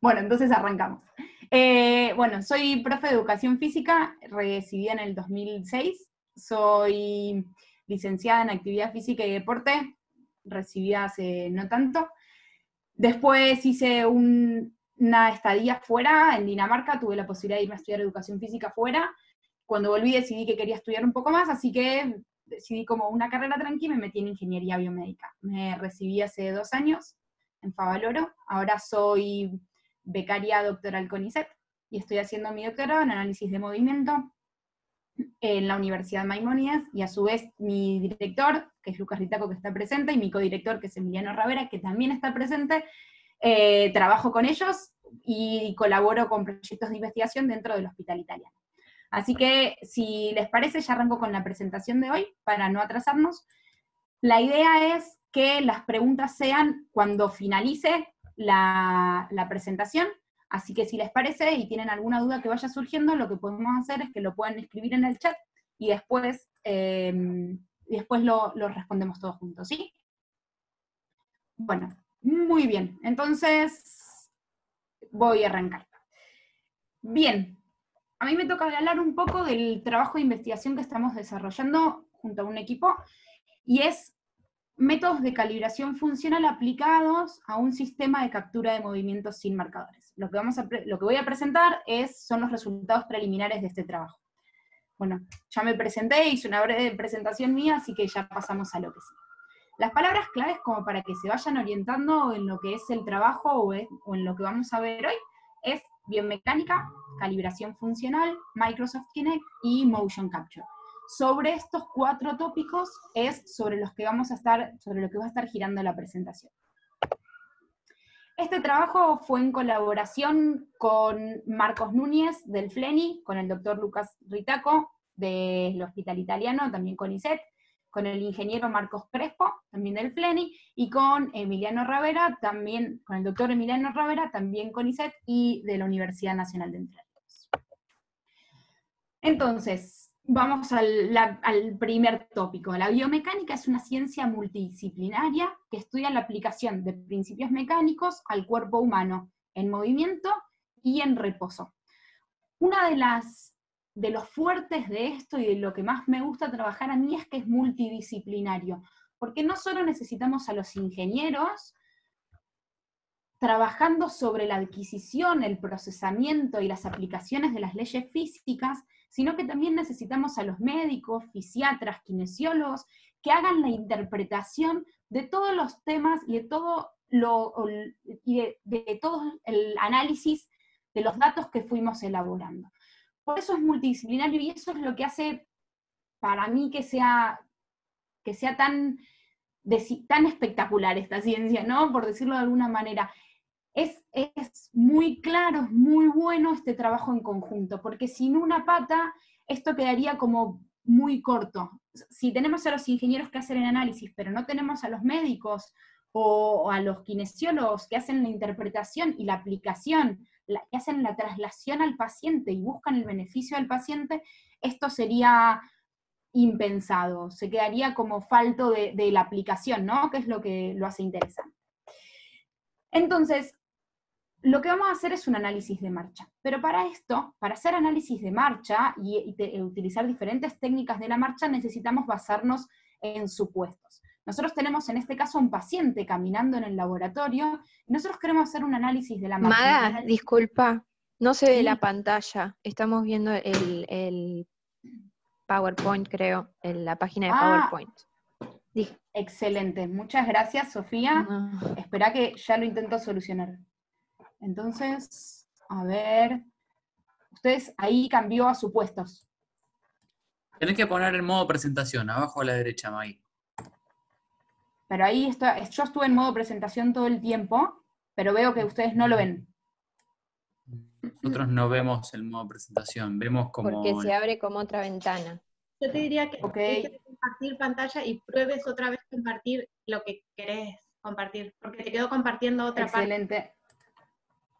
Bueno, entonces arrancamos. Bueno, soy profe de educación física, recibida en el 2006. Soy licenciada en actividad física y deporte, recibida hace no tanto. Después hice una estadía fuera, en Dinamarca, tuve la posibilidad de irme a estudiar educación física fuera. Cuando volví decidí que quería estudiar un poco más, así que decidí como una carrera tranquila y me metí en ingeniería biomédica. Me recibí hace 2 años en Favaloro, ahora soy becaria doctoral con ISET y estoy haciendo mi doctorado en análisis de movimiento en la Universidad Maimónides, y a su vez mi director, que es Lucas Ritaco, que está presente, y mi codirector, que es Emiliano Ravera, que también está presente, trabajo con ellos y colaboro con proyectos de investigación dentro del Hospital Italiano. Así que, si les parece, ya arranco con la presentación de hoy, para no atrasarnos. La idea es que las preguntas sean cuando finalice la presentación, así que si les parece y tienen alguna duda que vaya surgiendo, lo que podemos hacer es que lo puedan escribir en el chat y después lo respondemos todos juntos, ¿sí? Bueno, muy bien, entonces voy a arrancar. Bien, a mí me toca hablar un poco del trabajo de investigación que estamos desarrollando junto a un equipo, y es métodos de calibración funcional aplicados a un sistema de captura de movimientos sin marcadores. Lo que voy a presentar son los resultados preliminares de este trabajo. Bueno, ya me presenté, hice una breve presentación mía, así que ya pasamos a lo que sigue. Las palabras claves, como para que se vayan orientando en lo que es el trabajo o en lo que vamos a ver hoy, es biomecánica, calibración funcional, Microsoft Kinect y Motion Capture. Sobre estos 4 tópicos es sobre lo que va a estar girando la presentación. Este trabajo fue en colaboración con Marcos Núñez del FLENI, con el doctor Lucas Ritaco del Hospital Italiano, también con ISET, con el ingeniero Marcos Crespo, también del FLENI, y con Emiliano Ravera, también, con el doctor Emiliano Ravera, también con ISET, y de la Universidad Nacional de Entre Ríos. Entonces, vamos al primer tópico. La biomecánica es una ciencia multidisciplinaria que estudia la aplicación de principios mecánicos al cuerpo humano, en movimiento y en reposo. Una de los fuertes de esto y de lo que más me gusta trabajar a mí es que es multidisciplinario, porque no solo necesitamos a los ingenieros trabajando sobre la adquisición, el procesamiento y las aplicaciones de las leyes físicas, sino que también necesitamos a los médicos, fisiatras, kinesiólogos, que hagan la interpretación de todos los temas y de todo el análisis de los datos que fuimos elaborando. Por eso es multidisciplinario, y eso es lo que hace para mí que sea tan espectacular esta ciencia, ¿no? Por decirlo de alguna manera. Es muy claro, es muy bueno este trabajo en conjunto, porque sin una pata esto quedaría como muy corto. Si tenemos a los ingenieros que hacen el análisis, pero no tenemos a los médicos o a los kinesiólogos que hacen la interpretación y la aplicación, que hacen la traslación al paciente y buscan el beneficio del paciente, esto sería impensado, se quedaría como falto de la aplicación, ¿no? Que es lo que lo hace interesante. Entonces, lo que vamos a hacer es un análisis de marcha. Pero para esto, para hacer análisis de marcha y utilizar diferentes técnicas de la marcha, necesitamos basarnos en supuestos. Nosotros tenemos en este caso un paciente caminando en el laboratorio, y nosotros queremos hacer un análisis de la marcha. Maga, disculpa, no se ve la pantalla. Estamos viendo el PowerPoint, creo, en la página de PowerPoint. Excelente, muchas gracias, Sofía. No. Espera que ya lo intento solucionar. Entonces, a ver, ustedes ahí cambió a supuestos. Tenés que poner en modo presentación, abajo a la derecha, Maggie. Pero ahí está, yo estuve en modo presentación todo el tiempo, pero veo que ustedes no lo ven. Nosotros no vemos el modo presentación, vemos como... Porque se abre como otra ventana. Yo te diría que Okay. dejes de compartir pantalla y pruebes otra vez compartir lo que querés compartir, porque te quedo compartiendo otra Excelente. parte.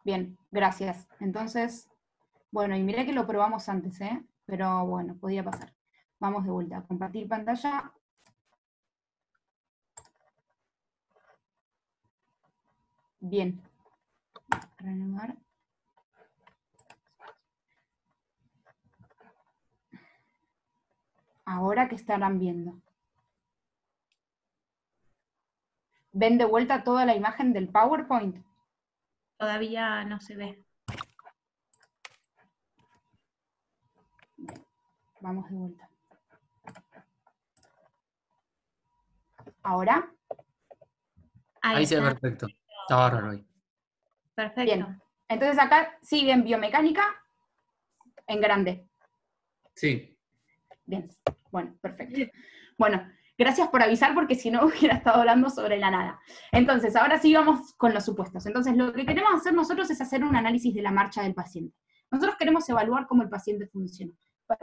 Bien, gracias. Entonces, bueno, y mirá que lo probamos antes, pero bueno, podía pasar. Vamos de vuelta. Compartir pantalla. Bien. Renovar. Ahora, ¿qué estarán viendo? ¿Ven de vuelta toda la imagen del PowerPoint? Todavía no se ve. Vamos de vuelta. ¿Ahora? Ahí se ve está. perfecto. Está bárbaro ahí. Perfecto. Bien. Entonces acá siguen biomecánica en grande. Sí. Bien. Bueno, perfecto. Bueno, gracias por avisar porque si no hubiera estado hablando sobre la nada. Entonces, ahora sí vamos con los supuestos. Entonces, lo que queremos hacer nosotros es hacer un análisis de la marcha del paciente. Nosotros queremos evaluar cómo el paciente funciona,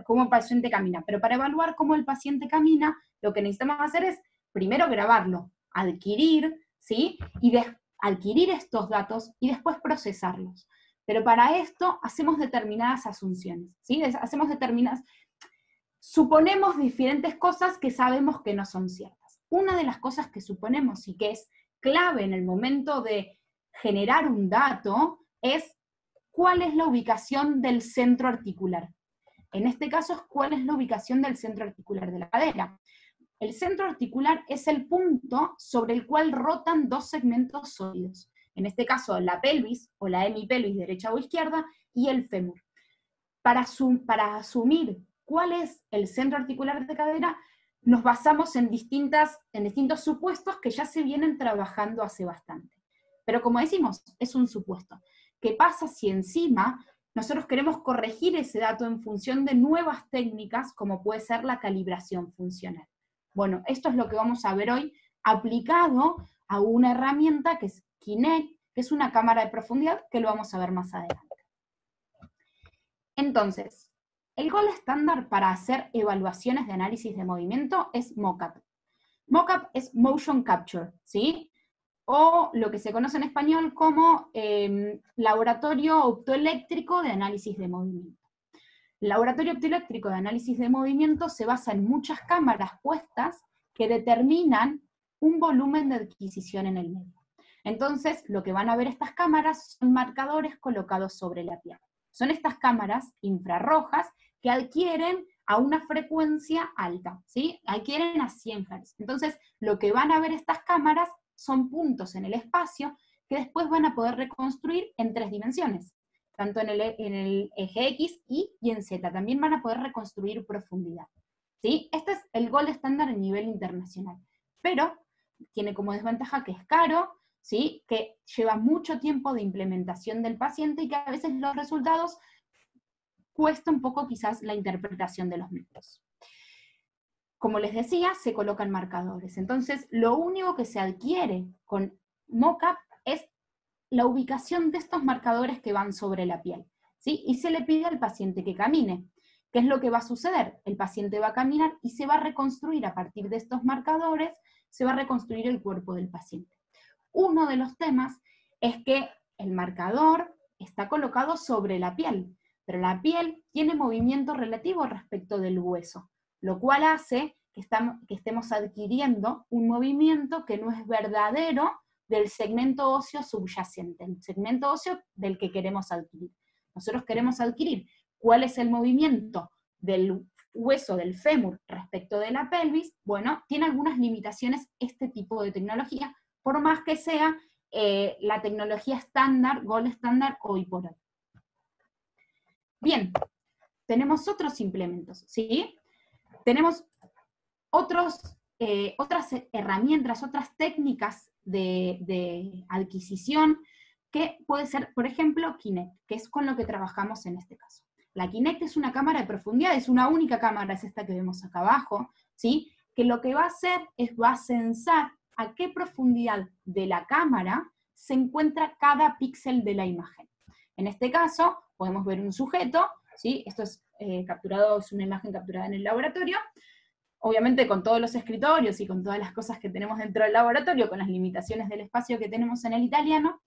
cómo el paciente camina. Pero para evaluar cómo el paciente camina, lo que necesitamos hacer es primero grabarlo, adquirir, ¿sí? Y adquirir estos datos y después procesarlos. Pero para esto hacemos determinadas asunciones, ¿sí? Suponemos diferentes cosas que sabemos que no son ciertas. Una de las cosas que suponemos y que es clave en el momento de generar un dato es cuál es la ubicación del centro articular. En este caso es cuál es la ubicación del centro articular de la cadera. El centro articular es el punto sobre el cual rotan dos segmentos sólidos. En este caso, la pelvis o la hemipelvis derecha o izquierda y el fémur. Para asumir cuál es el centro articular de cadera, nos basamos en distintos supuestos que ya se vienen trabajando hace bastante. Pero como decimos, es un supuesto. ¿Qué pasa si encima nosotros queremos corregir ese dato en función de nuevas técnicas, como puede ser la calibración funcional? Bueno, esto es lo que vamos a ver hoy, aplicado a una herramienta que es Kinect, que es una cámara de profundidad, que lo vamos a ver más adelante. Entonces, el gold estándar para hacer evaluaciones de análisis de movimiento es MOCAP. MOCAP es Motion Capture, ¿sí? O lo que se conoce en español como Laboratorio Optoeléctrico de Análisis de Movimiento. El laboratorio optoeléctrico de análisis de movimiento se basa en muchas cámaras puestas que determinan un volumen de adquisición en el medio. Entonces, lo que van a ver estas cámaras son marcadores colocados sobre la piel. Son estas cámaras infrarrojas que adquieren a una frecuencia alta, ¿sí? Adquieren a 100 Hz. Entonces, lo que van a ver estas cámaras son puntos en el espacio que después van a poder reconstruir en 3 dimensiones. Tanto en el eje X, Y y en Z. También van a poder reconstruir profundidad. ¿Sí? Este es el gold estándar a nivel internacional. Pero tiene como desventaja que es caro, ¿sí? Que lleva mucho tiempo de implementación del paciente y que a veces los resultados cuesta un poco quizás la interpretación de los mismos. Como les decía, se colocan marcadores. Entonces, lo único que se adquiere con MOCAP es la ubicación de estos marcadores que van sobre la piel, ¿sí? Y se le pide al paciente que camine. ¿Qué es lo que va a suceder? El paciente va a caminar y se va a reconstruir a partir de estos marcadores, se va a reconstruir el cuerpo del paciente. Uno de los temas es que el marcador está colocado sobre la piel, pero la piel tiene movimiento relativo respecto del hueso, lo cual hace que estemos adquiriendo un movimiento que no es verdadero del segmento óseo subyacente, el segmento óseo del que queremos adquirir. Nosotros queremos adquirir cuál es el movimiento del hueso del fémur respecto de la pelvis. Bueno, tiene algunas limitaciones este tipo de tecnología, por más que sea la tecnología estándar, gold estándar hoy por hoy. Bien, tenemos otros implementos, ¿sí? Tenemos otras herramientas, otras técnicas de adquisición, que puede ser, por ejemplo, Kinect, que es con lo que trabajamos en este caso. La Kinect es una cámara de profundidad, es una única cámara, es esta que vemos acá abajo, ¿sí? Que lo que va a hacer es, va a censar a qué profundidad de la cámara se encuentra cada píxel de la imagen. En este caso, podemos ver un sujeto, ¿sí? Esto es capturado, es una imagen capturada en el laboratorio, obviamente con todos los escritorios y con todas las cosas que tenemos dentro del laboratorio, con las limitaciones del espacio que tenemos en el italiano.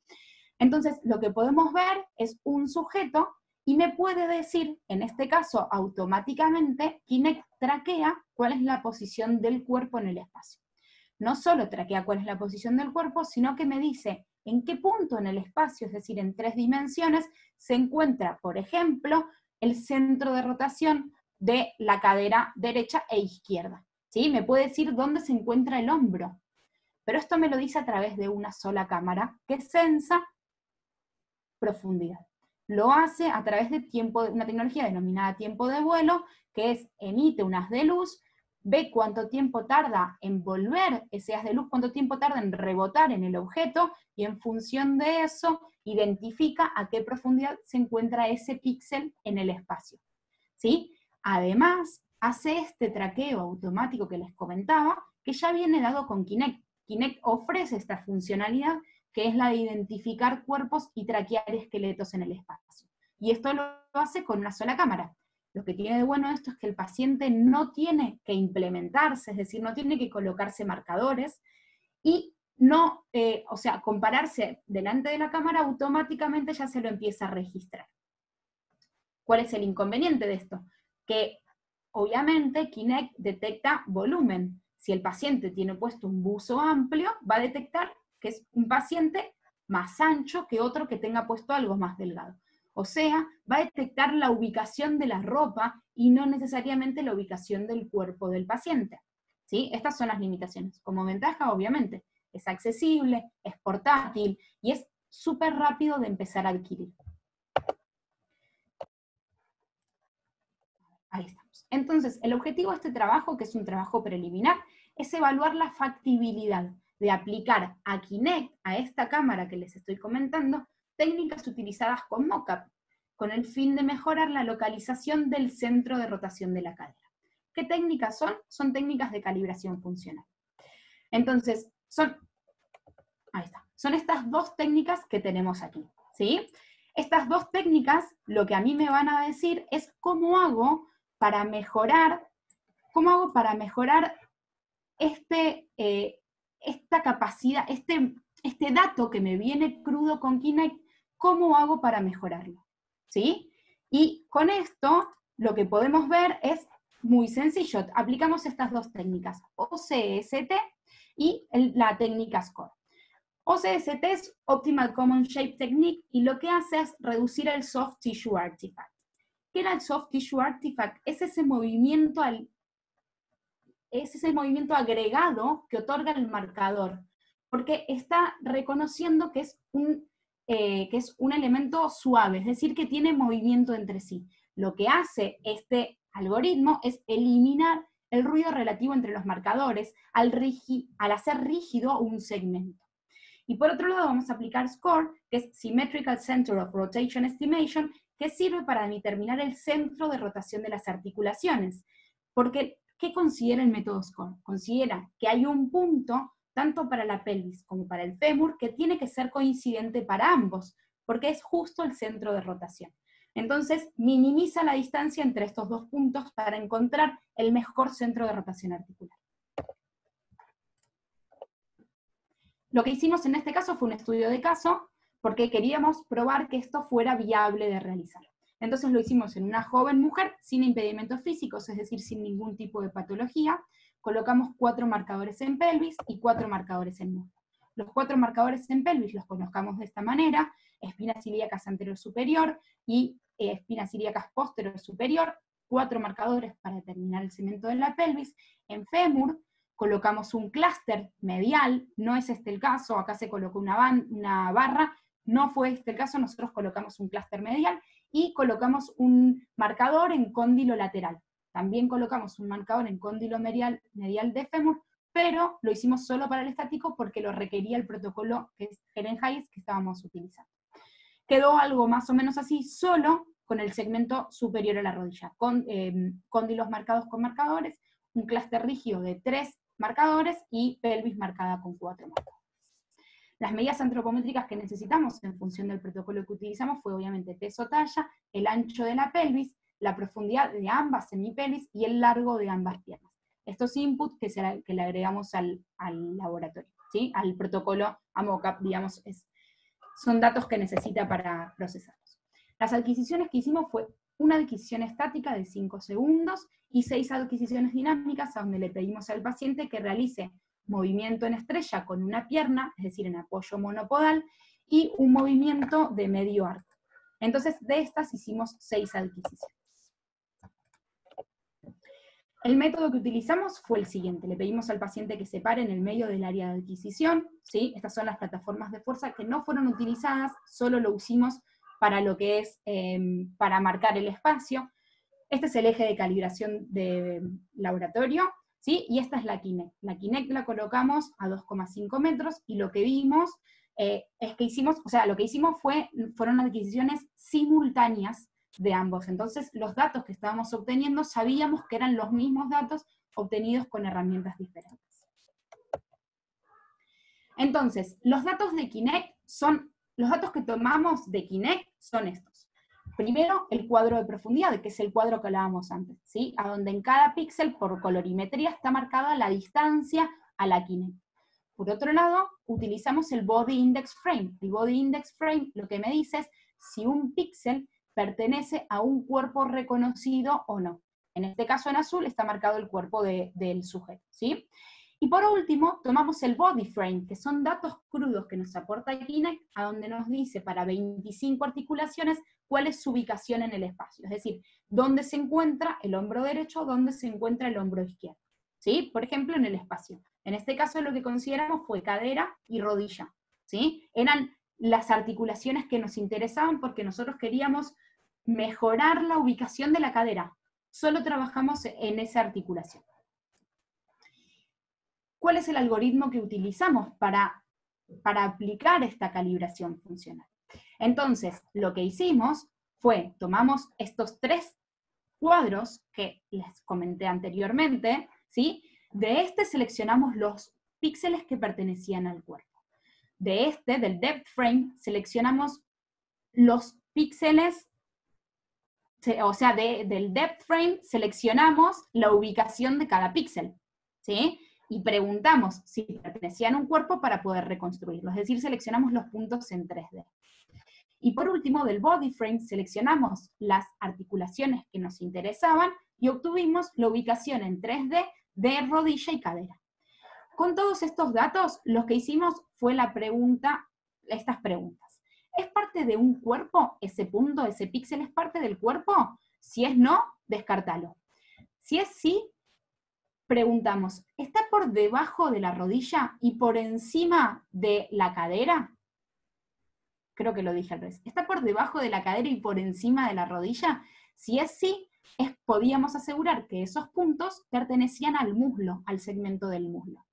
Entonces, lo que podemos ver es un sujeto y me puede decir, en este caso, automáticamente, Kinect traquea cuál es la posición del cuerpo en el espacio. No solo traquea cuál es la posición del cuerpo, sino que me dice en qué punto en el espacio, es decir, en 3 dimensiones, se encuentra, por ejemplo, el centro de rotación de la cadera derecha e izquierda. ¿Sí? Me puede decir dónde se encuentra el hombro. Pero esto me lo dice a través de una sola cámara que sensa profundidad. Lo hace a través de una tecnología denominada tiempo de vuelo, que es, emite un haz de luz, ve cuánto tiempo tarda en volver ese haz de luz, cuánto tiempo tarda en rebotar en el objeto, y en función de eso, identifica a qué profundidad se encuentra ese píxel en el espacio. ¿Sí? Además, hace este traqueo automático que les comentaba, que ya viene dado con Kinect. Kinect ofrece esta funcionalidad, que es la de identificar cuerpos y traquear esqueletos en el espacio. Y esto lo hace con una sola cámara. Lo que tiene de bueno esto es que el paciente no tiene que implementarse, es decir, no tiene que colocarse marcadores, y no, o sea, compararse delante de la cámara, automáticamente ya se lo empieza a registrar. ¿Cuál es el inconveniente de esto? Que obviamente Kinect detecta volumen. Si el paciente tiene puesto un buzo amplio, va a detectar que es un paciente más ancho que otro que tenga puesto algo más delgado. O sea, va a detectar la ubicación de la ropa y no necesariamente la ubicación del cuerpo del paciente. ¿Sí? Estas son las limitaciones. Como ventaja, obviamente, es accesible, es portátil y es súper rápido de empezar a adquirir. Ahí estamos. Entonces, el objetivo de este trabajo, que es un trabajo preliminar, es evaluar la factibilidad de aplicar a Kinect, a esta cámara que les estoy comentando, técnicas utilizadas con mockup, con el fin de mejorar la localización del centro de rotación de la cadera. ¿Qué técnicas son? Son técnicas de calibración funcional. Entonces, son estas 2 técnicas que tenemos aquí, ¿sí? Estas 2 técnicas, lo que a mí me van a decir es cómo hago para mejorar esta capacidad, este dato que me viene crudo con Kinect, ¿cómo hago para mejorarlo? ¿Sí? Y con esto, lo que podemos ver es muy sencillo. Aplicamos estas 2 técnicas, OCST y la técnica SCORE. OCST es Optimal Common Shape Technique, y lo que hace es reducir el Soft Tissue Artifact. ¿Qué era el Soft Tissue Artifact? Es ese movimiento agregado que otorga el marcador, porque está reconociendo que es un elemento suave, es decir, que tiene movimiento entre sí. Lo que hace este algoritmo es eliminar el ruido relativo entre los marcadores al hacer rígido un segmento. Y por otro lado vamos a aplicar SCORE, que es Symmetrical Center of Rotation Estimation, que sirve para determinar el centro de rotación de las articulaciones. Porque, ¿qué considera el método SCORE? Considera que hay un punto, tanto para la pelvis como para el fémur, que tiene que ser coincidente para ambos, porque es justo el centro de rotación. Entonces, minimiza la distancia entre estos 2 puntos para encontrar el mejor centro de rotación articular. Lo que hicimos en este caso fue un estudio de caso, porque queríamos probar que esto fuera viable de realizar. Entonces lo hicimos en una joven mujer sin impedimentos físicos, es decir, sin ningún tipo de patología. Colocamos 4 marcadores en pelvis y 4 marcadores en muslo. Los 4 marcadores en pelvis los colocamos de esta manera: espinas ilíacas anterior superior y espinas ilíacas posterior superior, 4 marcadores para determinar el segmento de la pelvis. En fémur colocamos un clúster medial, no es este el caso, acá se colocó una barra, no fue este el caso, nosotros colocamos un clúster medial, y colocamos un marcador en cóndilo lateral. También colocamos un marcador en cóndilo medial de fémur, pero lo hicimos solo para el estático porque lo requería el protocolo que es Helen-Hayes que estábamos utilizando. Quedó algo más o menos así, solo con el segmento superior a la rodilla, con cóndilos marcados con marcadores, un clúster rígido de 3 marcadores y pelvis marcada con 4 marcadores. Las medidas antropométricas que necesitamos en función del protocolo que utilizamos fue obviamente peso-talla, el ancho de la pelvis, la profundidad de ambas semipelvis y el largo de ambas piernas. Estos inputs que le agregamos al laboratorio, ¿sí? Al protocolo, a mockup, digamos, son datos que necesita para procesarlos. Las adquisiciones que hicimos fue una adquisición estática de 5 segundos y 6 adquisiciones dinámicas, a donde le pedimos al paciente que realice movimiento en estrella con una pierna, es decir, en apoyo monopodal, y un movimiento de medio arco. Entonces, de estas hicimos 6 adquisiciones. El método que utilizamos fue el siguiente: le pedimos al paciente que se pare en el medio del área de adquisición, ¿sí? Estas son las plataformas de fuerza que no fueron utilizadas, solo lo usamos para lo que es, para marcar el espacio. Este es el eje de calibración de laboratorio, ¿sí? Y esta es la Kinect. La Kinect la colocamos a 2,5 metros, y lo que vimos es que hicimos, lo que hicimos fueron adquisiciones simultáneas de ambos. Entonces, los datos que estábamos obteniendo sabíamos que eran los mismos datos obtenidos con herramientas diferentes. Entonces, los datos de Kinect los datos que tomamos de Kinect son estos. Primero, el cuadro de profundidad, que es el cuadro que hablábamos antes, ¿sí? A donde en cada píxel, por colorimetría, está marcada la distancia a la Kinect. Por otro lado, utilizamos el Body Index Frame. El Body Index Frame lo que me dice es si un píxel pertenece a un cuerpo reconocido o no. En este caso, en azul, está marcado el cuerpo del sujeto, ¿sí? Y por último, tomamos el Body Frame, que son datos crudos que nos aporta Kinect, a donde nos dice para 25 articulaciones cuál es su ubicación en el espacio. Es decir, dónde se encuentra el hombro derecho, dónde se encuentra el hombro izquierdo, ¿sí? Por ejemplo, en el espacio. En este caso, lo que consideramos fue cadera y rodilla, ¿sí? Eran las articulaciones que nos interesaban porque nosotros queríamos mejorar la ubicación de la cadera. Solo trabajamos en esa articulación. ¿Cuál es el algoritmo que utilizamos para aplicar esta calibración funcional? Entonces, lo que hicimos fue, tomamos estos 3 cuadros que les comenté anteriormente, ¿sí? De este seleccionamos los píxeles que pertenecían al cuerpo. Del depth frame, seleccionamos los píxeles, del depth frame seleccionamos la ubicación de cada píxel, ¿sí? Y preguntamos si pertenecían a un cuerpo para poder reconstruirlo, es decir, seleccionamos los puntos en 3D. Y por último, del body frame seleccionamos las articulaciones que nos interesaban y obtuvimos la ubicación en 3D de rodilla y cadera. Con todos estos datos, lo que hicimos fue estas preguntas. ¿Es parte de un cuerpo ese punto, ese píxel es parte del cuerpo? Si es no, descartalo. Si es sí, preguntamos, ¿está por debajo de la rodilla y por encima de la cadera? Creo que lo dije al revés. ¿Está por debajo de la cadera y por encima de la rodilla? Si es sí, podíamos asegurar que esos puntos pertenecían al muslo, al segmento del muslo.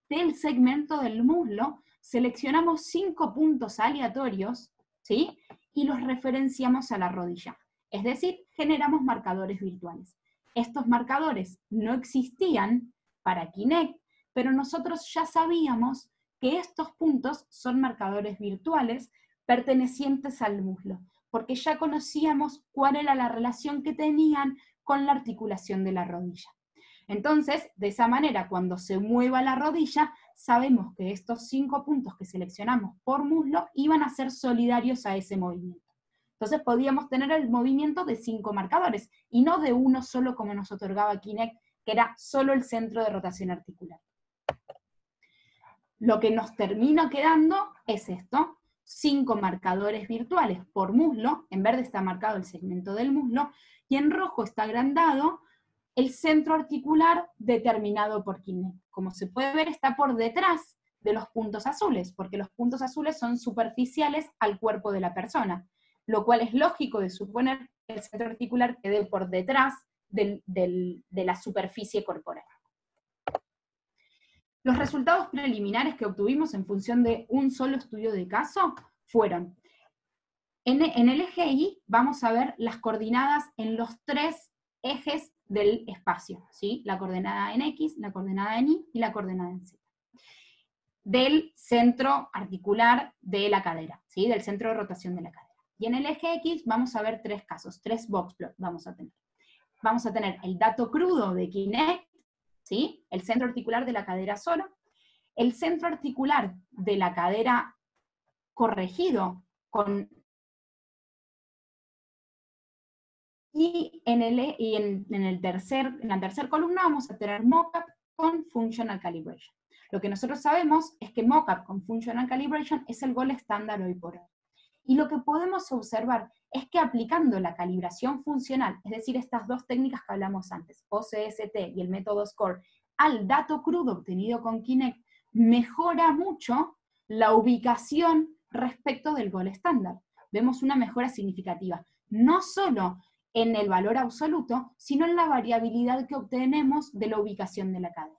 Del segmento del muslo seleccionamos 5 puntos aleatorios, ¿sí? Y los referenciamos a la rodilla. Es decir, generamos marcadores virtuales. Estos marcadores no existían para Kinect, pero nosotros ya sabíamos que estos puntos son marcadores virtuales pertenecientes al muslo, porque ya conocíamos cuál era la relación que tenían con la articulación de la rodilla. Entonces, de esa manera, cuando se mueva la rodilla, sabemos que estos 5 puntos que seleccionamos por muslo iban a ser solidarios a ese movimiento. Entonces podíamos tener el movimiento de 5 marcadores, y no de uno solo como nos otorgaba Kinect, que era solo el centro de rotación articular. Lo que nos termina quedando es esto: 5 marcadores virtuales por muslo, en verde está marcado el segmento del muslo, y en rojo está agrandado el centro articular determinado por Kinect. Como se puede ver, está por detrás de los puntos azules, porque los puntos azules son superficiales al cuerpo de la persona, lo cual es lógico de suponer que el centro articular quede por detrás de la superficie corporal. Los resultados preliminares que obtuvimos en función de un solo estudio de caso fueron, en el eje Y vamos a ver las coordenadas en los 3 ejes del espacio, ¿sí? La coordenada en X, la coordenada en Y y la coordenada en Z. Del centro articular de la cadera, ¿sí? Del centro de rotación de la cadera. Y en el eje X vamos a ver 3 casos, 3 box plots vamos a tener. Vamos a tener el dato crudo de Kinect, ¿sí? El centro articular de la cadera solo, el centro articular de la cadera corregido con... Y en la tercera columna vamos a tener mockup con functional calibration. Lo que nosotros sabemos es que Mockup con Functional Calibration es el gold estándar hoy por hoy. Y lo que podemos observar es que aplicando la calibración funcional, es decir, estas dos técnicas que hablamos antes, OCST y el método SCORE, al dato crudo obtenido con Kinect, mejora mucho la ubicación respecto del gold estándar. Vemos una mejora significativa, no solo en el valor absoluto, sino en la variabilidad que obtenemos de la ubicación de la cadera.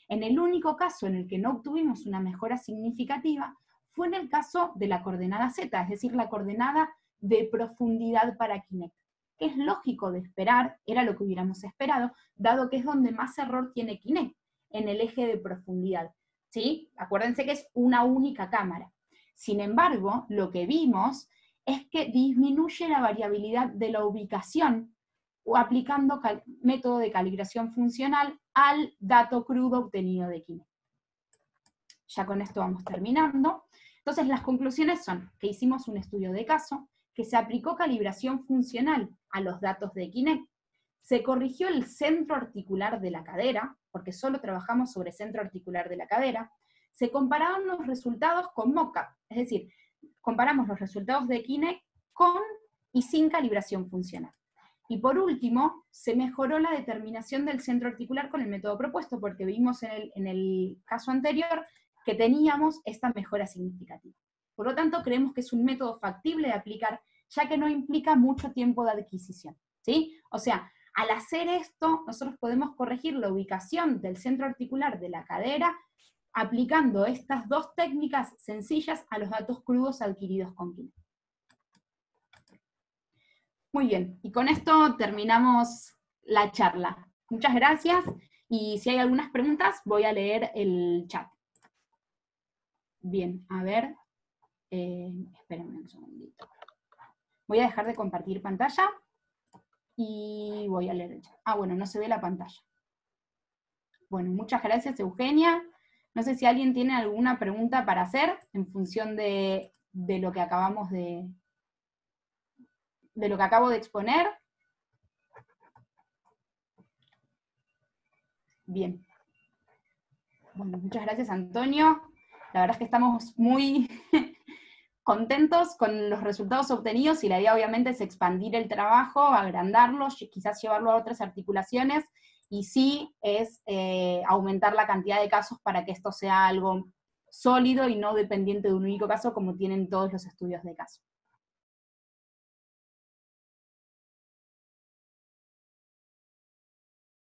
En el único caso en el que no obtuvimos una mejora significativa fue en el caso de la coordenada Z, es decir, la coordenada de profundidad para Kinect, que es lógico de esperar, era lo que hubiéramos esperado, dado que es donde más error tiene Kinect, en el eje de profundidad, ¿sí? Acuérdense que es una única cámara. Sin embargo, lo que vimos es que disminuye la variabilidad de la ubicación o aplicando método de calibración funcional al dato crudo obtenido de Kinect. Ya con esto vamos terminando. Entonces las conclusiones son que hicimos un estudio de caso, que se aplicó calibración funcional a los datos de Kinect, se corrigió el centro articular de la cadera, porque solo trabajamos sobre centro articular de la cadera, se compararon los resultados con Mockup, es decir, comparamos los resultados de Kinect con y sin calibración funcional. Y por último, se mejoró la determinación del centro articular con el método propuesto, porque vimos en el caso anterior que teníamos esta mejora significativa. Por lo tanto, creemos que es un método factible de aplicar, ya que no implica mucho tiempo de adquisición, ¿sí? O sea, al hacer esto, nosotros podemos corregir la ubicación del centro articular de la cadera aplicando estas dos técnicas sencillas a los datos crudos adquiridos con Kinect. Muy bien, y con esto terminamos la charla. Muchas gracias, y si hay algunas preguntas, voy a leer el chat. Bien, a ver, espérenme un segundito. Voy a dejar de compartir pantalla, y voy a leer el chat. Ah, bueno, no se ve la pantalla. Bueno, muchas gracias, Eugenia. No sé si alguien tiene alguna pregunta para hacer, en función de lo que acabamos de lo que acabo de exponer. Bien. Bueno, muchas gracias, Antonio. La verdad es que estamos muy contentos con los resultados obtenidos, y la idea obviamente es expandir el trabajo, agrandarlo, quizás llevarlo a otras articulaciones, y sí es aumentar la cantidad de casos para que esto sea algo sólido y no dependiente de un único caso como tienen todos los estudios de caso.